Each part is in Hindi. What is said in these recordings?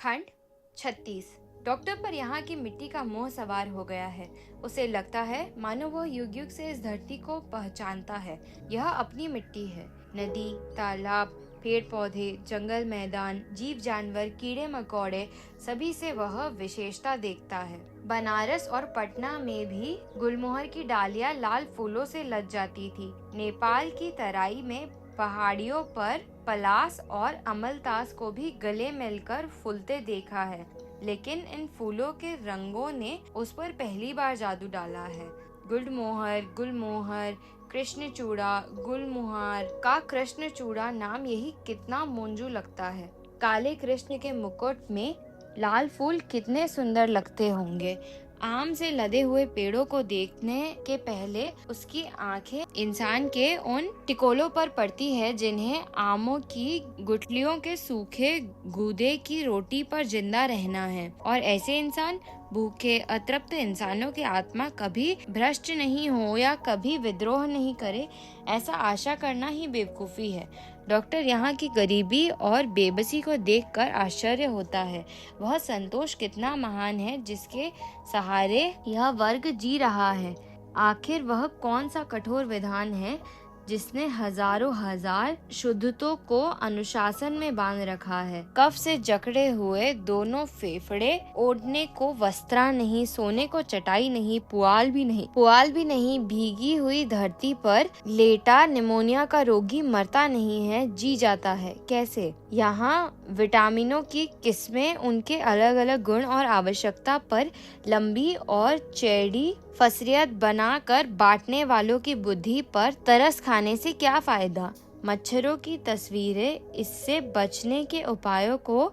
खंड 36। डॉक्टर पर यहाँ की मिट्टी का मोह सवार हो गया है। उसे लगता है मानो वह युग युग से इस धरती को पहचानता है। यह अपनी मिट्टी है। नदी, तालाब, पेड़ पौधे, जंगल, मैदान, जीव जानवर, कीड़े मकोड़े, सभी से वह विशेषता देखता है। बनारस और पटना में भी गुलमोहर की डालियां लाल फूलों से लद जाती थी। नेपाल की तराई में पहाड़ियों पर पलास और अमलतास को भी गले मिलकर फूलते देखा है, लेकिन इन फूलों के रंगों ने उस पर पहली बार जादू डाला है। गुलमोहर, गुलमोहर, कृष्णचूड़ा, गुलमुहार का कृष्णचूड़ा नाम यही कितना मोंजू लगता है। काले कृष्ण के मुकुट में लाल फूल कितने सुंदर लगते होंगे। आम से लदे हुए पेड़ों को देखने के पहले उसकी आंखें इंसान के उन टिकोलों पर पड़ती है जिन्हें आमों की गुठलियों के सूखे गूदे की रोटी पर जिंदा रहना है। और ऐसे इंसान, भूखे अतृप्त इंसानों की आत्मा कभी भ्रष्ट नहीं हो या कभी विद्रोह नहीं करे, ऐसा आशा करना ही बेवकूफी है। डॉक्टर यहाँ की गरीबी और बेबसी को देखकर आश्चर्य होता है। वह संतोष कितना महान है जिसके सहारे यह वर्ग जी रहा है। आखिर वह कौन सा कठोर विधान है जिसने हजारों हजार शुद्धतों को अनुशासन में बांध रखा है। कफ से जकड़े हुए दोनों फेफड़े, ओढ़ने को वस्त्रा नहीं, सोने को चटाई नहीं, पुआल भी नहीं, भीगी हुई धरती पर लेटा निमोनिया का रोगी मरता नहीं है, जी जाता है। कैसे? यहाँ विटामिनों की किस्में उनके अलग अलग गुण और आवश्यकता पर लंबी और चौड़ी फसरियत बनाकर बांटने वालों की बुद्धि पर तरस खाने से क्या फायदा। मच्छरों की तस्वीरें, इससे बचने के उपायों को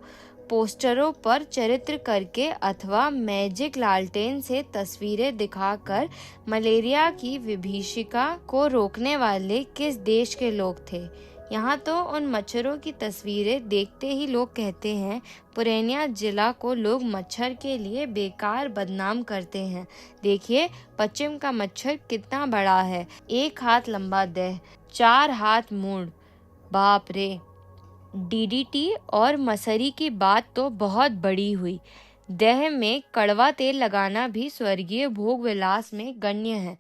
पोस्टरों पर चित्रित करके अथवा मैजिक लालटेन से तस्वीरें दिखाकर मलेरिया की विभीषिका को रोकने वाले किस देश के लोग थे। यहाँ तो उन मच्छरों की तस्वीरें देखते ही लोग कहते हैं पुरैनिया जिला को लोग मच्छर के लिए बेकार बदनाम करते हैं। देखिए, पश्चिम का मच्छर कितना बड़ा है, 1 हाथ लंबा देह, 4 हाथ मूंड। बाप रे। डीडीटी और मसरी की बात तो बहुत बड़ी हुई। देह में कड़वा तेल लगाना भी स्वर्गीय भोग विलास में गण्य है।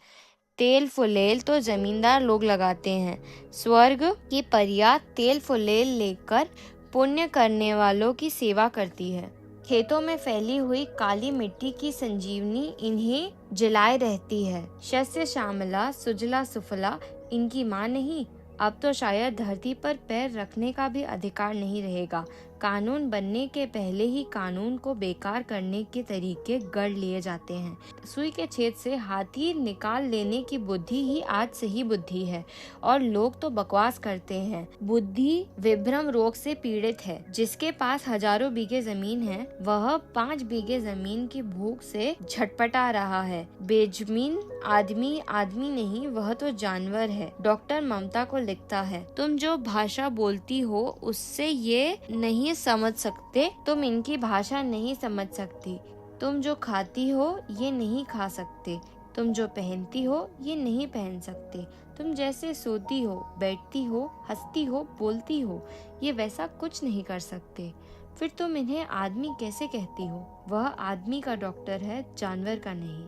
तेल फुलेल तो जमींदार लोग लगाते हैं। स्वर्ग की परियां तेल फुलेल लेकर पुण्य करने वालों की सेवा करती है। खेतों में फैली हुई काली मिट्टी की संजीवनी इन्हें जलाए रहती है। शस्य श्यामला सुजला सुफला इनकी माँ नहीं। अब तो शायद धरती पर पैर रखने का भी अधिकार नहीं रहेगा। कानून बनने के पहले ही कानून को बेकार करने के तरीके गढ़ लिए जाते हैं। सुई के छेद से हाथी निकाल लेने की बुद्धि ही आज सही बुद्धि है। और लोग तो बकवास करते हैं। बुद्धि विभ्रम रोग से पीड़ित है। जिसके पास हजारों बीघे जमीन है, वह 5 बीघे जमीन की भूख से झटपटा रहा है। बेजमीन आदमी आदमी नहीं, वह तो जानवर है। डॉक्टर ममता को लिखता है, तुम जो भाषा बोलती हो उससे ये नहीं समझ सकते, तुम इनकी भाषा नहीं समझ सकती। तुम जो खाती हो ये नहीं खा सकते, तुम जो पहनती हो ये नहीं पहन सकते। तुम जैसे सोती हो, बैठती हो, हंसती हो, बोलती हो, ये वैसा कुछ नहीं कर सकते। फिर तुम इन्हें आदमी कैसे कहती हो? वह आदमी का डॉक्टर है, जानवर का नहीं।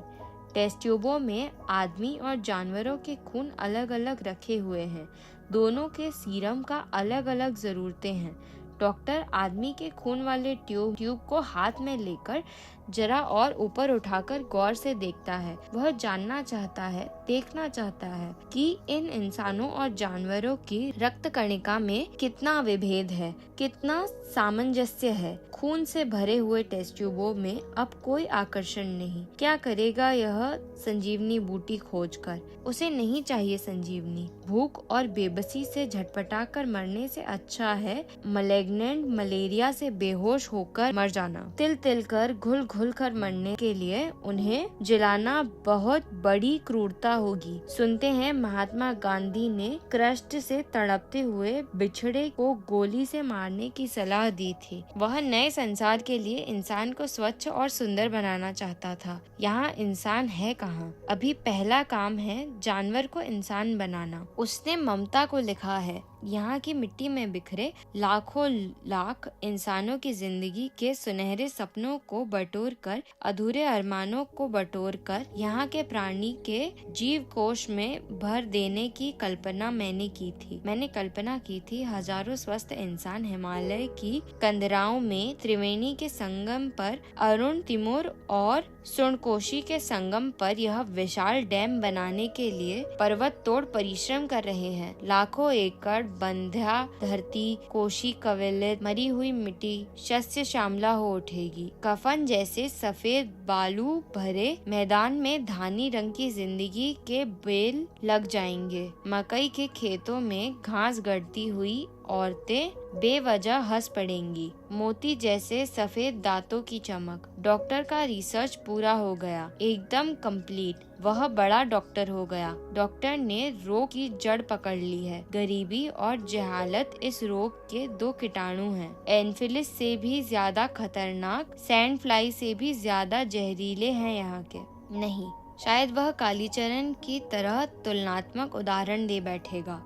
टेस्ट ट्यूबों में आदमी और जानवरों के खून अलग अलग रखे हुए हैं। दोनों के सीरम का अलग अलग जरूरतें हैं। डॉक्टर आदमी के खून वाले ट्यूब को हाथ में लेकर जरा और ऊपर उठाकर गौर से देखता है। वह जानना चाहता है, देखना चाहता है कि इन इंसानों और जानवरों की रक्त कणिका में कितना विभेद है, कितना सामंजस्य है। खून से भरे हुए टेस्ट ट्यूबों में अब कोई आकर्षण नहीं। क्या करेगा यह संजीवनी बूटी खोजकर? उसे नहीं चाहिए संजीवनी। भूख और बेबसी से झटपटाकर मरने से अच्छा है मलेग्नेंट मलेरिया से बेहोश होकर मर जाना। तिल तिल कर घुल घुल कर मरने के लिए उन्हें जलाना बहुत बड़ी क्रूरता होगी। सुनते हैं महात्मा गांधी ने कृष्ण से तड़पते हुए बिछड़े को गोली से मारने की सलाह दी थी। वह नए संसार के लिए इंसान को स्वच्छ और सुंदर बनाना चाहता था। यहाँ इंसान है कहाँ? अभी पहला काम है जानवर को इंसान बनाना। उसने ममता को लिखा है, यहाँ की मिट्टी में बिखरे लाखों लाख इंसानों की जिंदगी के सुनहरे सपनों को बटोर कर, अधूरे अरमानों को बटोर कर यहाँ के प्राणी के जीव कोश में भर देने की कल्पना मैंने कल्पना की थी। हजारों स्वस्थ इंसान हिमालय की कंदराओं में, त्रिवेणी के संगम पर, अरुण तिमोर और सुर्णकोशी के संगम पर यह विशाल डैम बनाने के लिए पर्वत तोड़ परिश्रम कर रहे हैं। लाखों एकड़ बंध्या धरती, कोशी कविलित, मरी हुई मिट्टी शस्य श्यामला हो उठेगी। कफन जैसे सफेद बालू भरे मैदान में धानी रंग की जिंदगी के बेल लग जाएंगे। मकई के खेतों में घास गढ़ती हुई औरतें बेवजह हंस पड़ेंगी। मोती जैसे सफेद दांतों की चमक। डॉक्टर का रिसर्च पूरा हो गया, एकदम कंप्लीट। वह बड़ा डॉक्टर हो गया। डॉक्टर ने रोग की जड़ पकड़ ली है। गरीबी और जहालत इस रोग के दो कीटाणु हैं। एन्फिलिस से भी ज्यादा खतरनाक, सैंड फ्लाई से भी ज्यादा जहरीले हैं यहाँ के। नहीं, शायद वह कालीचरण की तरह तुलनात्मक उदाहरण दे बैठेगा।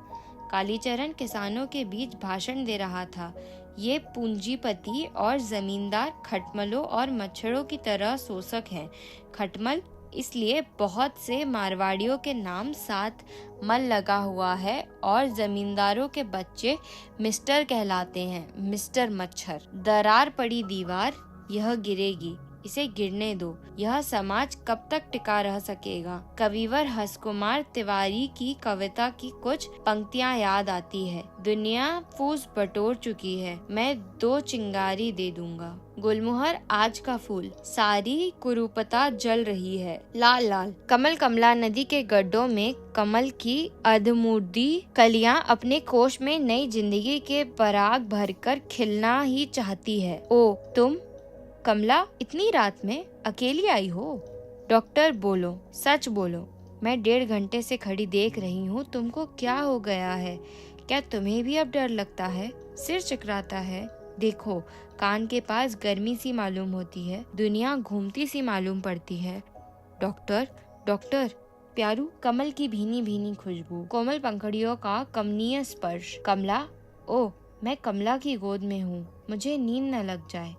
कालीचरण किसानों के बीच भाषण दे रहा था। ये पूंजीपति और जमींदार खटमलों और मच्छरों की तरह शोषक हैं। खटमल इसलिए बहुत से मारवाड़ियों के नाम साथ मल लगा हुआ है और जमींदारों के बच्चे मिस्टर कहलाते हैं। मिस्टर मच्छर। दरार पड़ी दीवार, यह गिरेगी, इसे गिरने दो। यह समाज कब तक टिका रह सकेगा? कविवर हंसकुमार तिवारी की कविता की कुछ पंक्तियां याद आती है। दुनिया फूस बटोर चुकी है, मैं 2 चिंगारी दे दूंगा। गुलमोहर आज का फूल, सारी कुरूपता जल रही है। लाल लाल कमल कमला नदी के गड्ढों में कमल की अधमुर्दी कलियां अपने कोश में नई जिंदगी के पराग भरकर खिलना ही चाहती है। ओ तुम कमला, इतनी रात में अकेली आई हो? डॉक्टर बोलो, सच बोलो। मैं 1.5 घंटे से खड़ी देख रही हूँ। तुमको क्या हो गया है? क्या तुम्हें भी अब डर लगता है? सिर चकराता है? देखो, कान के पास गर्मी सी मालूम होती है, दुनिया घूमती सी मालूम पड़ती है। Doctor, doctor. प्यारू, कमल की भीनी भीनी खुशबू, कोमल पंखड़ियों का कमनीय स्पर्श। कमला, ओ, मैं कमला की गोद में हूँ। मुझे नींद न लग जाए।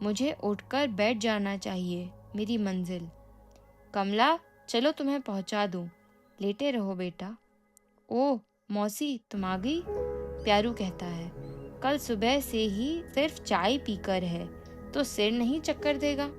मुझे उठकर बैठ जाना चाहिए। मेरी मंजिल। कमला, चलो तुम्हें पहुंचा दूं। लेटे रहो बेटा। ओह मौसी, तुम आ गई? प्यारू कहता है, कल सुबह से ही सिर्फ चाय पीकर है तो सिर नहीं चक्कर देगा?